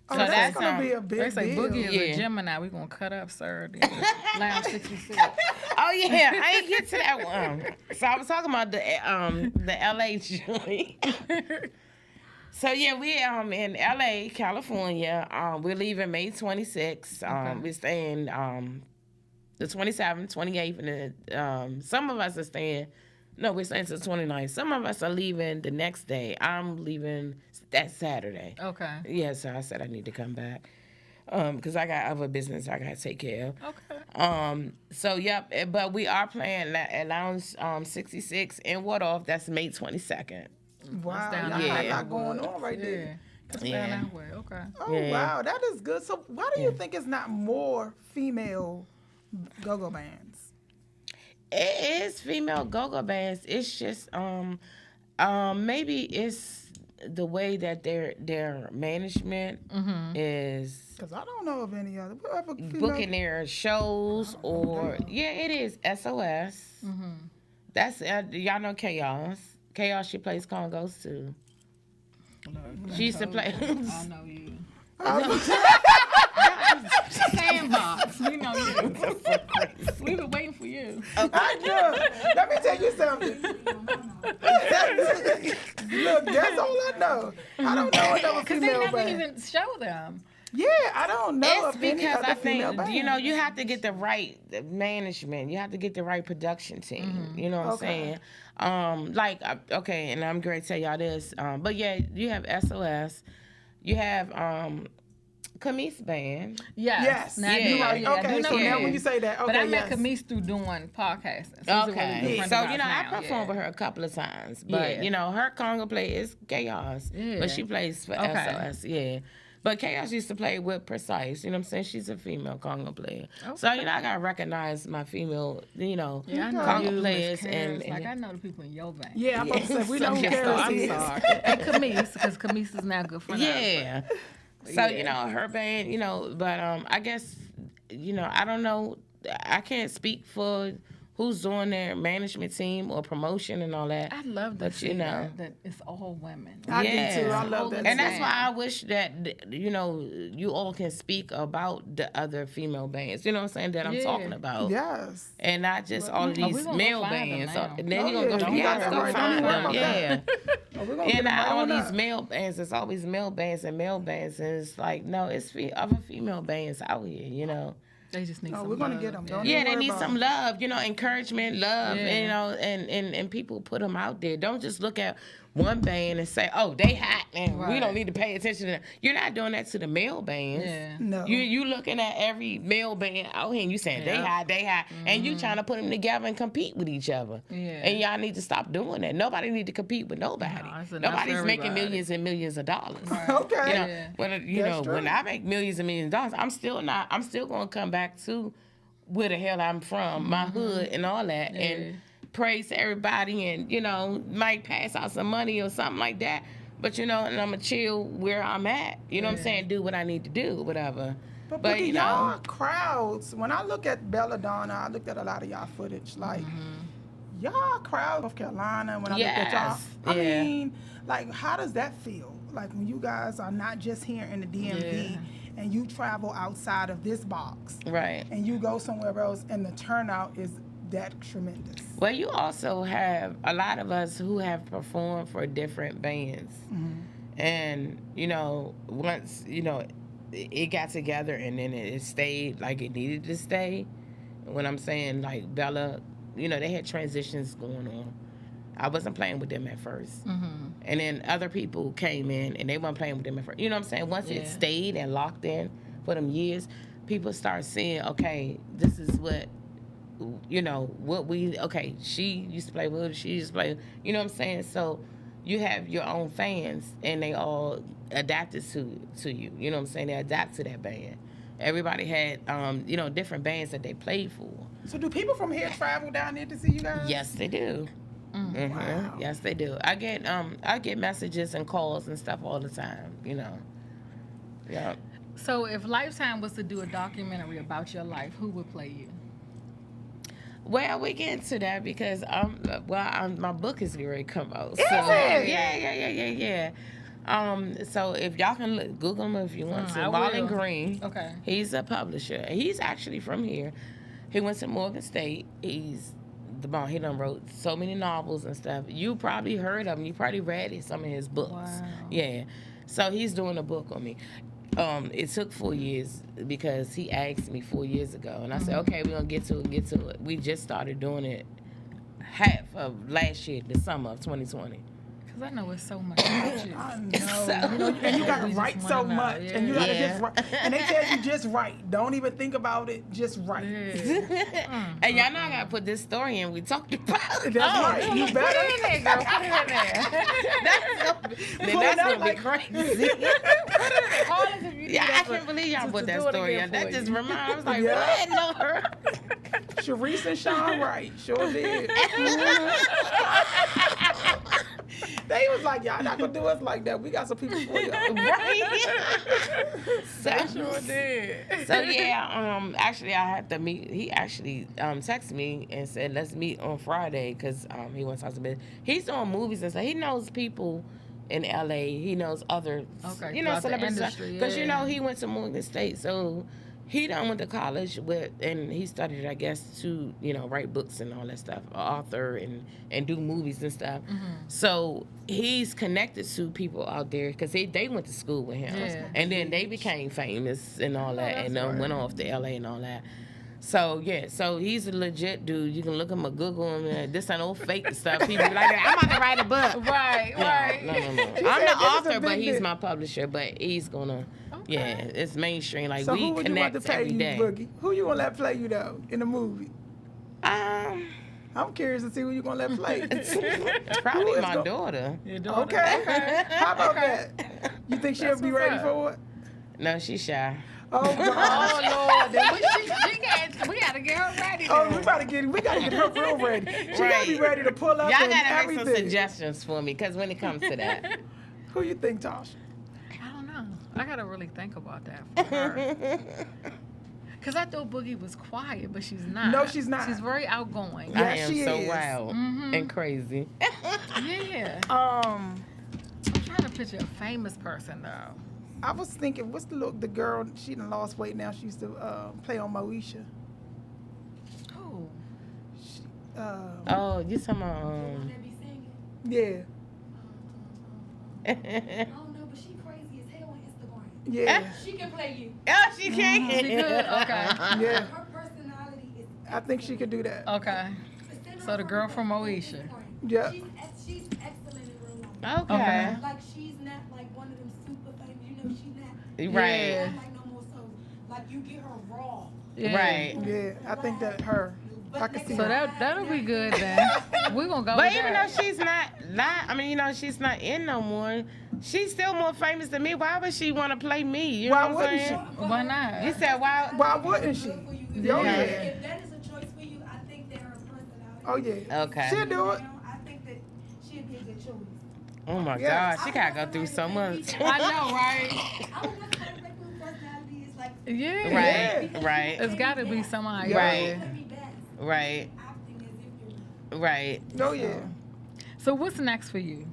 Oh, So that's that's gonna be a big They say deal. Boogie is Yeah. a Gemini. We're going to cut up, sir. Lounge 66. Oh yeah, I ain't get to that one. So I was talking about the LA joint. So yeah, we in LA, California. We're leaving May 26th. Okay. We're staying the 27th, 28th, and then some of us are staying. No, we're staying till 29th. Some of us are leaving the next day. I'm leaving that Saturday. Okay. Yeah, so I said I need to come back because I got other business I got to take care of. Okay. So yep, but we are playing at Lounge 66 in Waldorf. That's May 22nd. Wow, down y'all that got a way. lot going on right Yeah. there. That's Yeah. down that way. Okay. Oh Yeah. wow, that is good. So why do you think it's not more female go-go bands? It is female go-go bands. It's just maybe it's the way that their management is Because I don't know of any other. Whatever female. booking their shows, or it is SOS. That's y'all know Chaos. Chaos, she plays congos too. She used to play. I know you. Sandbox. We know you. We've been waiting for you. I know. Let me tell you something. Look, that's all I know. I don't know another Because they female never band. even show them. Yeah, I don't know It's of any because other I female think band. you have to get the right management. You have to get the right production team. You know what Okay. I'm saying? Okay, and I'm going to tell y'all this. But yeah, you have SOS. You have Camise Band. Yes. Now, I do Yeah. know you. I Okay, do know so you. now when you say that, okay, But I met yes. Camise through doing podcasting. So she's a really good Okay, friend so of ours I now, performed with her a couple of times, but Yeah. her conga play is chaos, Yeah. but she plays for Okay. SOS, yeah. But Chaos used to play with Precise. You know what I'm saying? She's a female conga player. So, you know, I got to recognize my female, you know, Yeah, I know conga you, players. Miss And, Karis. Like, I know the people in your band. Yeah, I'm about to say, we know who Yeah. Karis I'm is. sorry. And Camise, because Camise is now a good friend. Yeah. So, you know, her band, you know, but I guess, you know, I don't know. I can't speak for who's doing their management team or promotion and all that. I love But, that, you know. that it's all women. I do too. Yeah. I love that. And that's too. why I wish that, you know, you all can speak about the other female bands, you know what I'm saying, that I'm Yeah. talking about. Yes. And not just all of we these gonna male go find them bands. So, now. and then Oh, you're going to yeah, go, you yeah, got let's that go right. find Don't worry them. about Yeah. Oh, we're gonna And get them not all on these up. male bands, it's always male bands and male bands. And it's like, no, it's other female bands out here, you know. They just need Oh, some we're gonna love. get them. Don't Yeah, even they worry need about some it. love, you know, encouragement, love, Yeah. you know, and people put them out there. Don't just look at one band and say, oh, they hot and we Right. don't need to pay attention to them. You're not doing that to the male bands. Yeah. No. You looking at every male band out here and you saying Yeah. they hot, and you trying to put them together and compete with each other. Yeah. And y'all need to stop doing that. Nobody need to compete with nobody. No, it's enough Nobody's for making everybody. millions and millions of dollars. Okay. You know, Yeah. That's when true. I make millions and millions of dollars, I'm still gonna come back to where the hell I'm from, my hood and all that, Yeah. and praise to everybody, and you know, might pass out some money or something like that. But you know, and I'm gonna chill where I'm at. You know what I'm Yeah. saying? Do what I need to do, whatever. But But, look at you know, y'all crowds. When I look at Belladonna, I looked at a lot of y'all footage. Like, y'all crowd North Carolina, when I look at y'all, Yes, I yeah. mean, like, how does that feel? Like, when you guys are not just here in the DMV Yeah. and you travel outside of this box right. and you go somewhere else and the turnout is that tremendous. Well, you also have a lot of us who have performed for different bands. And, you know, once, you know, it got together and then it stayed like it needed to stay. When I'm saying, like, Bella, you know, they had transitions going on. I wasn't playing with them at first. And then other people came in and they weren't playing with them at first. You know what I'm saying? Once it Yeah. stayed and locked in for them years, people start seeing, okay, this is what, you know, she used to play with, she used to play, you know what I'm saying? So you have your own fans and they all adapted to you. You know what I'm saying? They adapt to that band. Everybody had, you know, different bands that they played for. So do people from here travel down there to see you guys? Yes, they do. Wow. Yes, they do. I get messages and calls and stuff all the time. You know. Yeah. So if Lifetime was to do a documentary about your life, who would play you? Well, we get into that because my book is ready to come out. So it? yeah. So if y'all can Google him if you want to. I Marlon will. Green. Okay. He's a publisher. He's actually from here. He went to Morgan State. He's the bomb. He done wrote so many novels and stuff. You probably heard of him. You probably read some of his books. Wow. Yeah. So he's doing a book on me. It took 4 years because he asked me 4 years ago, and I said, okay, we're gonna get to it. We just started doing it half of last year, the summer of 2020. Because I know it's so much about you. I know. So- You know, and you gotta We just write wanna so know, much, yeah. and you gotta Yeah. just write. And they tell you just write. Don't even think about it. Just write. Yeah. And y'all know I gotta put this story in we talked about. That's right. You Put better. it in there, girl. Put it in there. That's out gonna be like- crazy. All this if you do Yeah, I that can't believe y'all just put to that do it story again in. That for just you. reminded. I was like, Yeah. what? No, her. Sharice and Sean Wright sure did. They was like, y'all not gonna do us like that. We got some people for y'all. Right? I sure did. So yeah, actually I had to meet. He actually texted me and said let's meet on Friday because he wants to talk to me. He's doing movies and stuff. He knows people in LA. He knows other, Okay, you know, throughout the celebrities. industry, Because you yeah. know he went to Morgan State, so he done went to college with, and he studied, I guess, to write books and all that stuff, author and do movies and stuff. Mm-hmm. So he's connected to people out there because they went to school with him, Yeah. and then they became famous and all that, and then went off to LA and all that. So yeah, so he's a legit dude. You can look him up, Google him. And this ain't no fake stuff. People be like, I'm about to write a book. Right, right. No. She I'm said the this is a author, but big he's bit. my publisher. But he's gonna, yeah, it's mainstream. Like So we who would you want connect to play every you, day. Boogie? Who you want to let play you though in the movie? I'm curious to see who you gonna let play. Probably Who is my go- daughter. Your daughter. Okay. How about that? You think she'll That's be what's ready up. for it? No, she's shy. Oh Oh God. Lord, then we gotta get her ready. Oh, then. we gotta get her real ready. She gotta be Right. ready to pull up Y'all and gotta make some everything. suggestions for me, because when it comes to that. Who you think, Tasha? I don't know. I gotta really think about that for her. Cause I thought Boogie was quiet, but she's not. No, she's not. She's very outgoing. Yeah, I am she so is. wild and crazy. Yeah. Um, I'm trying to picture a famous person though. I was thinking, what's the girl? She done lost weight now. She used to play on Moesha. Who? She, Oh, you talking about They be singing. yeah, I don't know, but she crazy as hell on Instagram. yeah, She can play you. Oh, she can't. She good? Okay. yeah. Her personality is. I think she could do that. Okay. Send So her the her girl from Instagram. Moesha. Yeah. She's excellent in real life. Okay. Like she's not like one of them super famous. You know, she's not. Right. Yeah. Like no more so. Like you get her raw. Yeah. Right. Yeah, I think that her. I can see So that. that'll be good then. We're gonna go But with even that. though she's not, I mean, you know, she's not in no more. She's still more famous than me. Why would she want to play me? You Why know what I'm wouldn't saying? Why not? You said why? Why wouldn't she? Good for you. Oh, Yeah. If that is a choice for you, I think that her personality. Oh yeah. Okay. She'll do it. I think that she'd be a good choice. Oh my Yes. God, she gotta go through so much. I know, right? I would just say like her personality is like. Yeah. Right, right, It's gotta be somebody. Right. Let me best. right, Acting as if you're. right. Oh yeah. So what's next for you?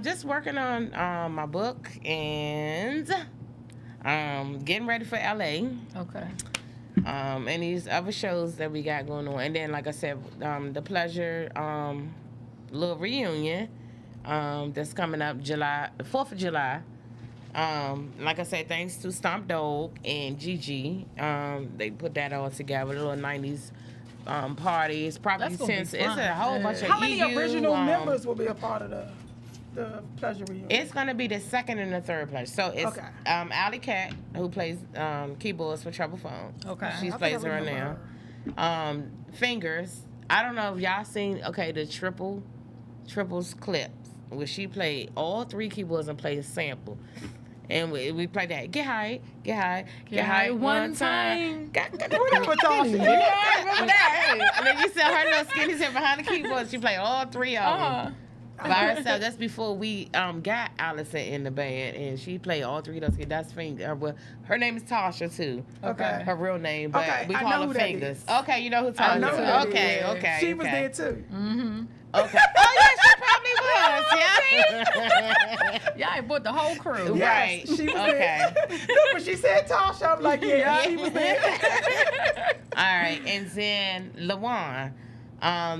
Just working on my book and getting ready for LA. Okay. And these other shows that we got going on. And then, like I said, the Pleasure little reunion that's coming up July, the 4th of July. Like I said, thanks to Stomp Dog and Gigi, they put that all together, the little 90s parties. Probably That's gonna be since it's fun. a whole bunch of How many EU, original members will be a part of the pleasure reunion? It's gonna be the second and the third Pleasure. So it's Okay. Alley Cat, who plays keyboards for Trouble Phone. Okay. She I plays think I her now. remember Fingers. I don't know if y'all seen the triples clips where she played all three keyboards and played a sample. And we played that. Get high, get high, get high one time. Whatever, Tasha. Yeah, I remember that. And then you saw her little skinny sit behind the keyboard. She played all three of them by herself. That's before we got Allison in the band, and she played all three of those. That's Fingers. Well, her name is Tasha too. Okay. Her real name, but Okay, we I call know her who that Fingers. is. Okay, you know who I Tasha know is. who that Okay, is. okay. She was okay. there too. Mm-hmm. Okay. Oh yeah, she probably was. Yeah. Yeah, I bought the whole crew. Yeah. Right. Yes, she was Okay. there. Look, when she said Tasha, I'm like, yeah, she was there. All right, and then LaWan.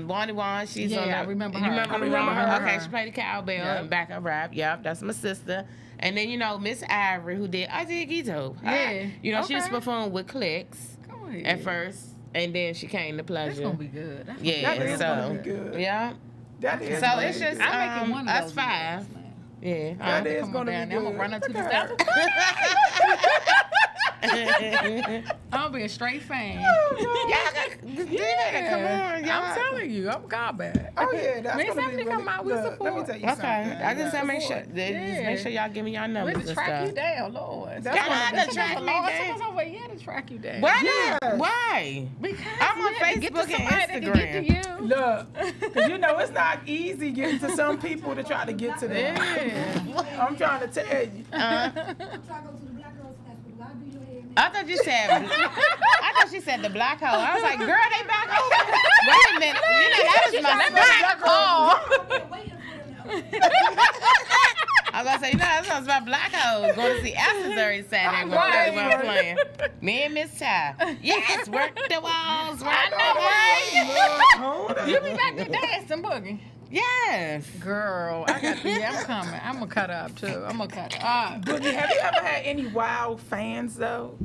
Wani Wan, she's Yeah, on the, I remember you her. remember I remember LaWan? her. Okay, she played the cowbell Yep. and backup rap. Yep, that's my sister. And then, Miss Ivory, who did I Did Gito. Yeah. She was Okay. performing with Clicks Go ahead. at first, and then she came to That's Pleasure. gonna be good. That's Yeah, That is so gonna be good. yeah. That is So gonna it's be just good. I'm making one of us those five. videos, man. Yeah. That is Come on gonna down be there. I'm good. gonna run up to Look the at step. her. I'm gonna be a straight fan. Come on, y'all. I'm telling you, I'm God bad. Oh yeah, that's When gonna be Stephanie really come out, we look, support. Let me tell you Okay, something. I just gotta make sure. support. Just Yeah. make sure y'all give me y'all We numbers to and track stuff. you down, Lord. That's Y'all gonna not be to track me Lord, down. someone's over here to track you down. Why? Yes. Why? Because I'm on we had to get to Facebook and somebody that can Instagram. Get to you. Look, because it's not easy getting to some people to try to get to them. Yeah. I'm trying to tell you. I'm trying to go to the Black Girls Festival. I'll do your hair. I thought you said. I thought she said the black hole. I was like, girl, they back over. Wait a minute. That was my black hole. I've been waiting for them now. I was gonna say, that sounds my black hole. Going to see Accessory Saturday when Right. we were playing. Me and Miss Ty. Yes, work the walls, work the Hold walls. up. You be back to dancing, Boogie. Yes. Girl, I'm coming. I'm gonna cut up too. I'm gonna cut up. Boogie, have you ever had any wild fans though?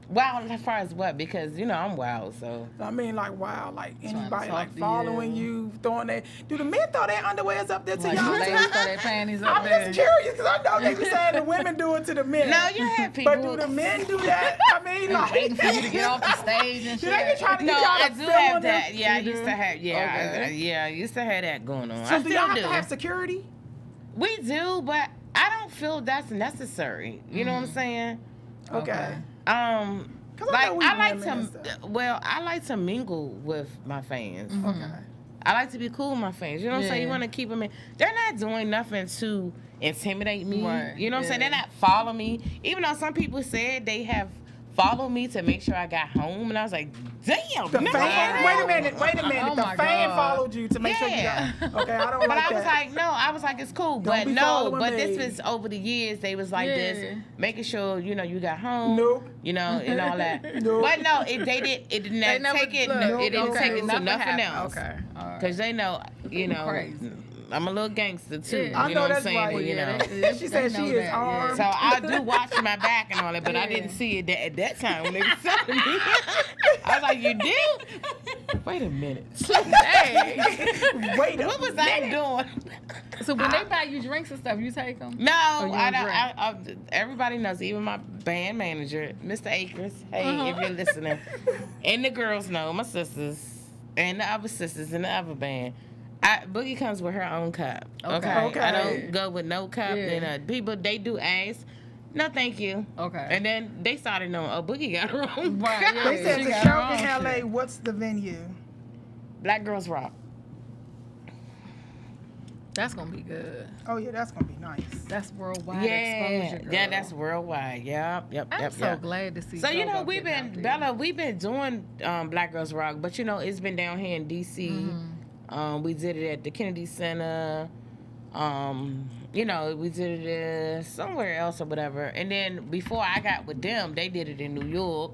Wild as far as what? Because I'm wild, so. I mean, like wild, like anybody talk like to following you, throwing their. Do the men throw their underwears up there to Like y'all? the ladies too? throw their panties up I'm there. just curious because I know they be saying the women do it to the men. No, you have people. But do the men do that? I mean, like Waiting for you to get off the stage and Do shit. they be trying to No, get y'all I to do film have them? that. Yeah, I You used do? to have. Yeah, Okay. I used to have that going on. So I do still y'all have do. to have security? We do, but I don't feel that's necessary. You know what I'm saying? Okay. 'Cause I Like know we I like women and to, stuff. I like to mingle with my fans. Okay. I like to be cool with my fans. You know what I'm saying? You Yeah. want to keep them in. They're not doing nothing to intimidate me. Right, You know what I'm saying? yeah. They're not following me. Even though some people said they have followed me to make sure I got home, and I was like, damn. The no. fan, wait a minute. Oh The my fan God. followed you to make sure you Yeah. got. Okay, I don't But like I was that. like, no, I was like, it's cool. But be no, following but me. this was over the years. They was like Yeah. this, making sure, you know, you got home. Nope. You know, and all that. Nope. But no, it didn't They never take it, look, it didn't okay, take it to nothing nothing happened. else. Okay. All right. Because they know, you know, Crazy. I'm a little gangster too. Yeah. I You know know what I'm that's saying? right. You know. She said she is armed. So I do watch my back and all that, but I Yeah. didn't see it at that time when they was telling me. I was like, you did? Wait a minute. Hey. Wait a What was I doing? So when they buy you drinks and stuff, you take them? No, Oh, you I don't don't. Everybody knows, even my band manager, Mr. Akers. Hey, if you're listening, and the girls know, my sisters, and the other sisters in the other band. Boogie comes with her own cup. Okay. Okay. I don't go with no cup. Yeah. And people, they do ask. No, thank you. Okay. And then they started knowing, oh, Boogie got her own Right, cup. yeah. They said She the got show her in own LA. shit. What's the venue? Black Girls Rock. That's gonna be good. Oh yeah, that's gonna be nice. That's worldwide Yeah, exposure. Girl. yeah, that's worldwide. Yep. I'm so glad to see. So you know Go-Go we've getting been out there. Bella, we've been doing Black Girls Rock, but you know it's been down here in DC. We did it at the Kennedy Center. You know, we did it somewhere else or whatever. And then before I got with them, they did it in New York.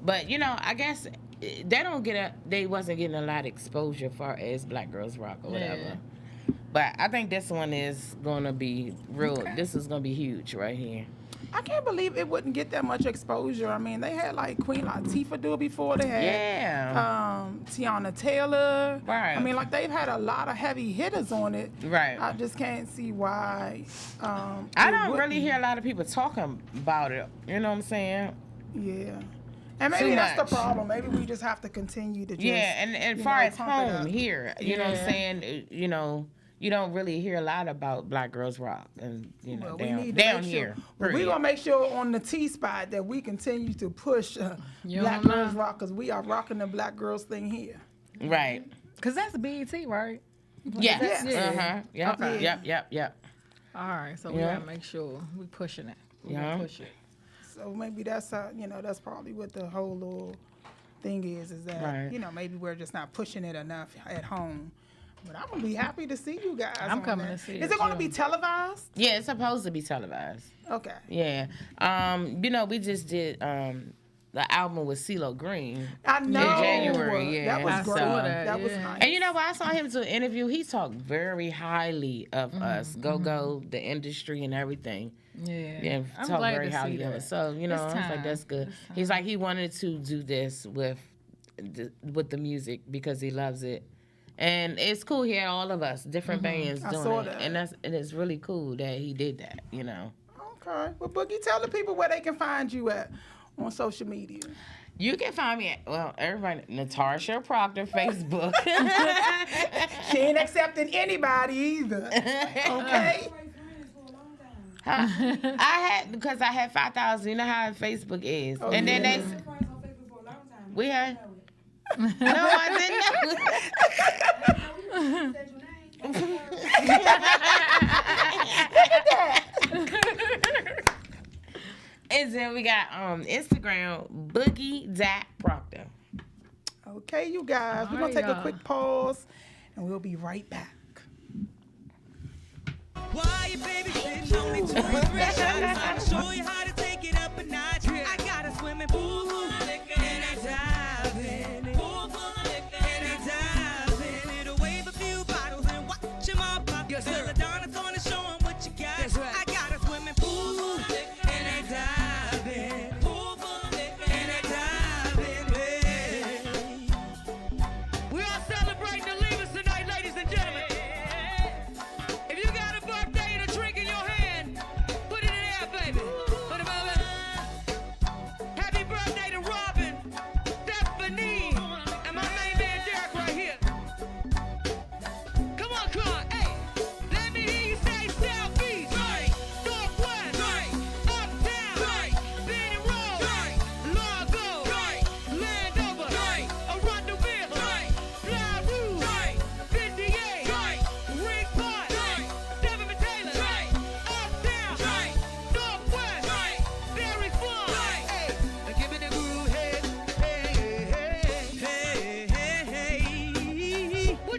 But you know, I guess they wasn't getting a lot of exposure far as Black Girls Rock or whatever. Yeah. But I think this one is gonna be real. Okay. This is gonna be huge right here. I can't believe it wouldn't get that much exposure. I mean, they had like Queen Latifah do it before. They had Tiana Taylor. Right. I mean, like they've had a lot of heavy hitters on it. Right. I just can't see why. I it don't wouldn't. really hear a lot of people talking about it. You know what I'm saying? Yeah. And maybe Too that's much. the problem. Maybe we just have to continue to just. Yeah, and you far know, as pump it home up. here, you know what I'm Yeah. saying? You know, you don't really hear a lot about Black Girls Rock, and you know, Well, we down, need to down make here. sure. Well, we're period. gonna make sure on the T spot that we continue to push You Black don't Girls know. Rock because we are rocking the Black Girls thing here. Right. Cause that's BET, right? Yes. Yeah. Uh-huh. Yep. Okay. Yep. All right, so we Yeah. gotta make sure we pushing it. We Yeah. gonna push it. So maybe that's that's probably what the whole little thing is that Right. maybe we're just not pushing it enough at home. But I'm gonna be happy to see you guys. I'm on coming that. to see Is it, it gonna too. be televised? Yeah, it's supposed to be televised. Okay. Yeah. You know, we just did the album with CeeLo Green. I know. January, yeah. That was I great. saw That was yeah. nice. And you know, when I saw him do an interview, he talked very highly of us, Go-Go, the industry, and everything. Yeah. Yeah, I'm talk glad very to highly see of that. us. So you know, It's I was like, time. that's good. It's time. He's like, he wanted to do this with the music because he loves it, and it's cool. He had all of us, different bands I doing saw it, that. and it's really cool that he did that. You know, Okay. Well, Boogie, tell the people where they can find you at on social media. you can find me at everybody, Natasha Proctor, Facebook. She ain't accepting anybody either. Okay. Huh? because I had 5,000. You know how Facebook is, and then yeah. we had. No, I didn't know. And then we got Instagram, Boogie.Proctor. Okay, you guys. We're All going right, to take a y'all. quick pause, and we'll be right back. Why you baby sitting on me 23 shots? I'll show you how to take it up a notch. I got a swimming pool full of liquor and I dive in it. Pool full of liquor and I dive in it. It'll wave a few bottles and watch them all pop. Yes, sir. Donna's gonna show 'em what you got. That's right. I got a swimming pool full of liquor and I dive in it. Pool full of liquor and I dive in it. We are celebrating the leaders tonight, ladies and gentlemen. If you got a birthday and a drink in your hand, put it in there, baby. Put it over. Happy birthday to Roy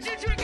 what you drinking?